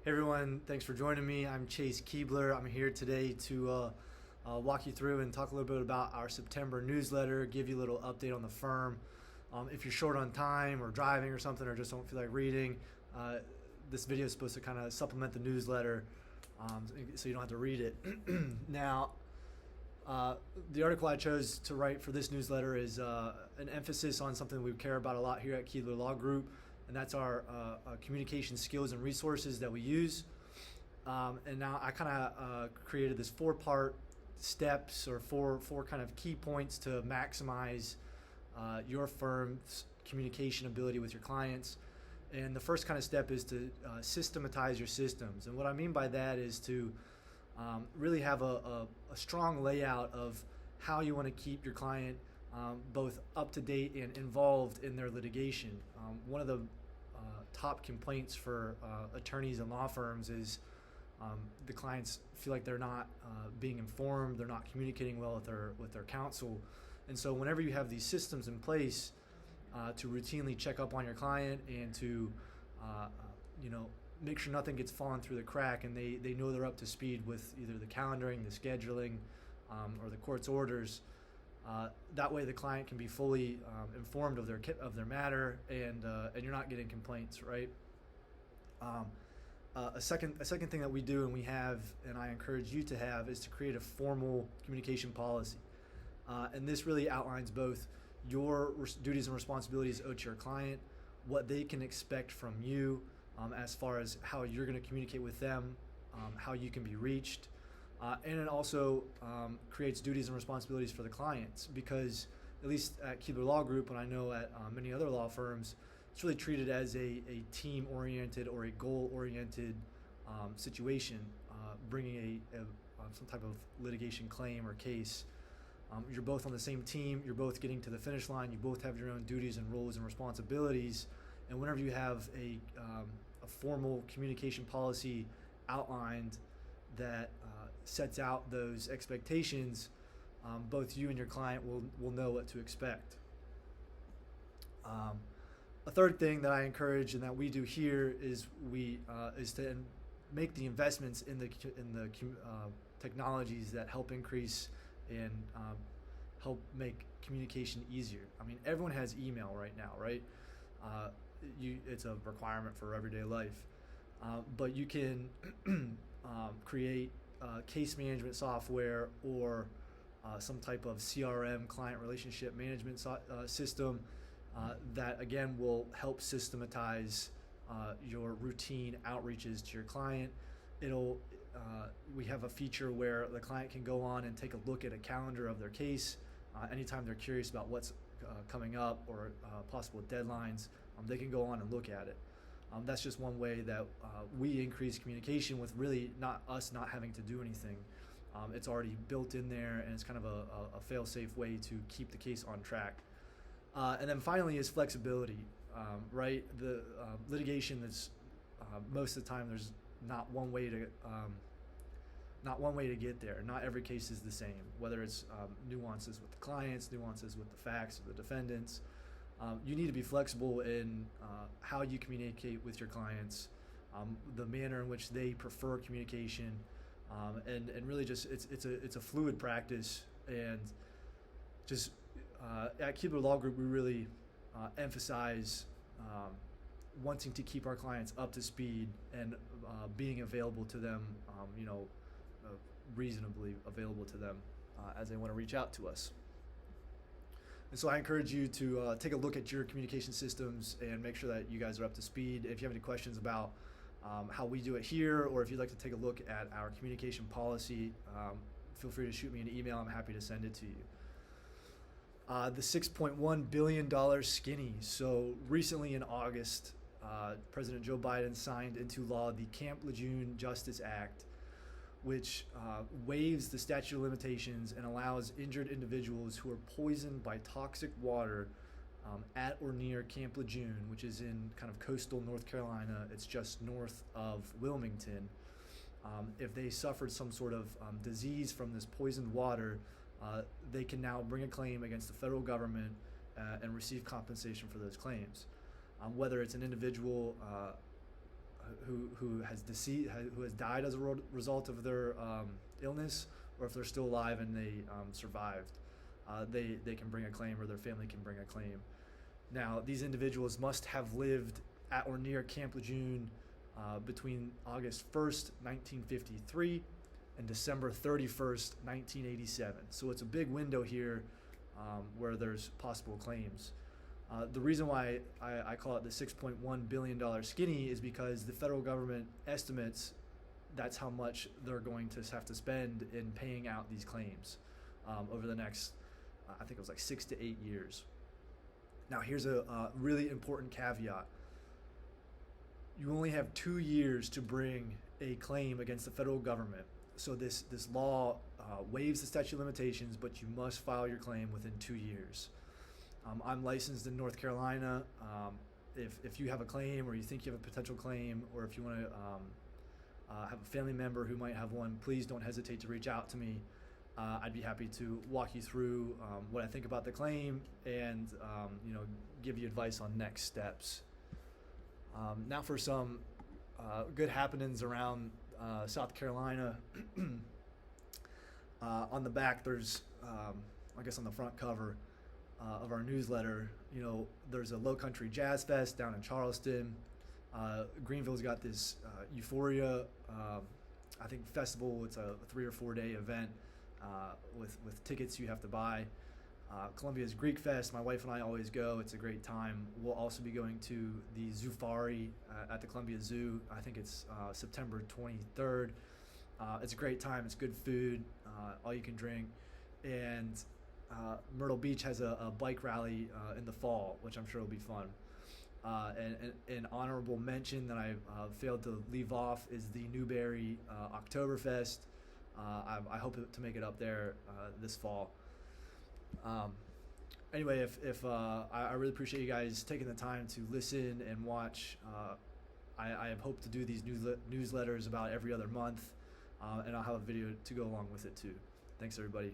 Hey everyone, thanks for joining me. I'm Chase Keibler. I'm here today to walk you through and talk a little bit about our September newsletter, give you a little update on the firm. If you're short on time or driving or something or just don't feel like reading, uh, this video is supposed to kind of supplement the newsletter so you don't have to read it. Now, the article I chose to write for this newsletter is an emphasis on something we care about a lot here at Keibler Law Group, and that's our communication skills and resources that we use. And now I kind of created this four-part steps or four kind of key points to maximize your firm's communication ability with your clients. And the first kind of step is to systematize your systems. And what I mean by that is to really have a strong layout of how you want to keep your client both up to date and involved in their litigation. One of the top complaints for attorneys and law firms is the clients feel like they're not being informed, they're not communicating well with their counsel. And so whenever you have these systems in place to routinely check up on your client and to make sure nothing gets fallen through the crack, and they know they're up to speed with either the calendaring, the scheduling, or the court's orders. That way, the client can be fully informed of their matter, and you're not getting complaints, right? A second thing that we do and we have, and I encourage you to have, is to create a formal communication policy, and this really outlines both your duties and responsibilities owed to your client, what they can expect from you. As far as how you're going to communicate with them, how you can be reached, and it also creates duties and responsibilities for the clients, because at least at Keibler Law Group, and I know at many other law firms, it's really treated as a team-oriented or a goal-oriented situation, bringing some type of litigation claim or case. You're both on the same team, you're both getting to the finish line, you both have your own duties and roles and responsibilities, and whenever you have a formal communication policy outlined that sets out those expectations, both you and your client will know what to expect. A third thing that I encourage and that we do here is to make the investments in the technologies that help increase and help make communication easier. I mean, everyone has email right now, right? It's a requirement for everyday life, but you can create case management software or some type of CRM, client relationship management system that again will help systematize your routine outreaches to your client. We have a feature where the client can go on and take a look at a calendar of their case anytime they're curious about what's coming up or possible deadlines. They can go on and look at it. That's just one way that we increase communication with really not having to do anything. It's already built in there, and it's kind of a fail-safe way to keep the case on track. And then finally is flexibility, right? The litigation that's most of the time there's not one way to get there. Not every case is the same, whether it's nuances with the clients, nuances with the facts of the defendants. You need to be flexible in how you communicate with your clients, the manner in which they prefer communication, and really just it's a fluid practice. And just at Keibler Law Group, we really emphasize wanting to keep our clients up to speed and being available to them, reasonably available to them as they want to reach out to us. And so I encourage you to take a look at your communication systems and make sure that you guys are up to speed. If you have any questions about how we do it here, or if you'd like to take a look at our communication policy, feel free to shoot me an email. I'm happy to send it to you. The $6.1 billion skinny. So recently in August, President Joe Biden signed into law the Camp Lejeune Justice Act, which waives the statute of limitations and allows injured individuals who are poisoned by toxic water at or near Camp Lejeune, which is in kind of coastal North Carolina. It's just north of Wilmington. If they suffered some sort of disease from this poisoned water, they can now bring a claim against the federal government and receive compensation for those claims. Whether it's an individual who has who has died as a result of their illness, or if they're still alive and they survived, they can bring a claim, or their family can bring a claim. Now, these individuals must have lived at or near Camp Lejeune between August 1st, 1953 and December 31st, 1987. So it's a big window here where there's possible claims. The reason why I call it the $6.1 billion skinny is because the federal government estimates that's how much they're going to have to spend in paying out these claims over the next, I think it was like 6 to 8 years. Now, here's a really important caveat. You only have 2 years to bring a claim against the federal government. So this law waives the statute of limitations, but you must file your claim within 2 years. I'm licensed in North Carolina. If you have a claim, or you think you have a potential claim, or if you want to have a family member who might have one, please don't hesitate to reach out to me. I'd be happy to walk you through what I think about the claim and give you advice on next steps. Now for some good happenings around South Carolina. On the back, there's, I guess on the front cover of our newsletter, there's a Low Country Jazz Fest down in Charleston. Greenville's got this Euphoria, I think, festival. It's a 3 or 4 day event with tickets you have to buy. Columbia's Greek Fest, my wife and I always go. It's a great time. We'll also be going to the Zoofari at the Columbia Zoo. I think it's September 23rd. It's a great time. It's good food, all you can drink. And Myrtle Beach has a bike rally in the fall, which I'm sure will be fun. And an honorable mention that I failed to leave off is the Newberry Oktoberfest. I hope to make it up there this fall. Anyway, if I really appreciate you guys taking the time to listen and watch. I hope to do these newsletters about every other month, and I'll have a video to go along with it too. Thanks, everybody.